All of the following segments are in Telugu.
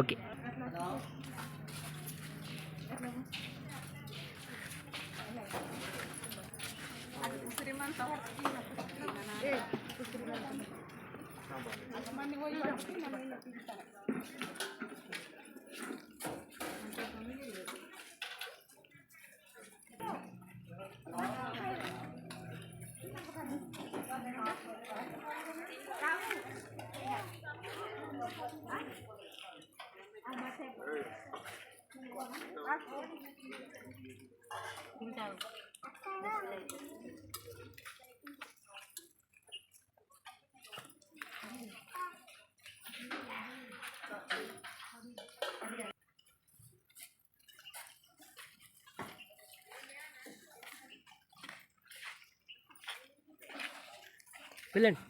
ఓకే. వెళ్ళండి.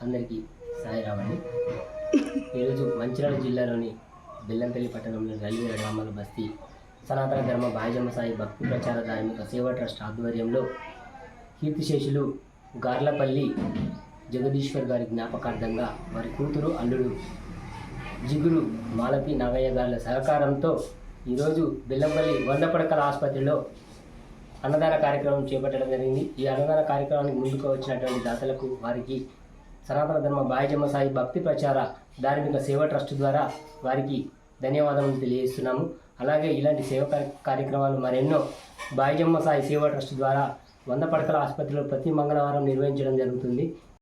అందరికీ సాయిరామ్ అండి. ఈరోజు మంచిర్యాల జిల్లాలోని బెల్లంపల్లి పట్టణంలోని రైల్వే గ్రామాల బస్తీ సనాతన ధర్మ బాయజమ్మ సాయి భక్తి ప్రచార ధార్మిక సేవా ట్రస్ట్ ఆధ్వర్యంలో కీర్తిశేషులు గార్లపల్లి జగదీశ్వర్ గారి జ్ఞాపకార్థంగా వారి కూతురు అల్లుడు జిగురు మాలపి నాగయ్య గారుల సహకారంతో ఈరోజు బెల్లంపల్లి 100 పడకల ఆసుపత్రిలో అన్నదాన కార్యక్రమం చేపట్టడం జరిగింది. ఈ అన్నదాన కార్యక్రమానికి ముందుకు వచ్చినటువంటి దాతలకు వారికి సనాతన ధర్మ బాయజమ్మ సాయి భక్తి ప్రచార ధార్మిక సేవా ట్రస్ట్ ద్వారా వారికి ధన్యవాదాలు తెలియజేస్తున్నాము. అలాగే ఇలాంటి సేవా కార్యక్రమాలు మరెన్నో బాయజమ్మ సాయి సేవా ట్రస్ట్ ద్వారా 100 పడకల ఆసుపత్రిలో ప్రతి మంగళవారం నిర్వహించడం జరుగుతుంది.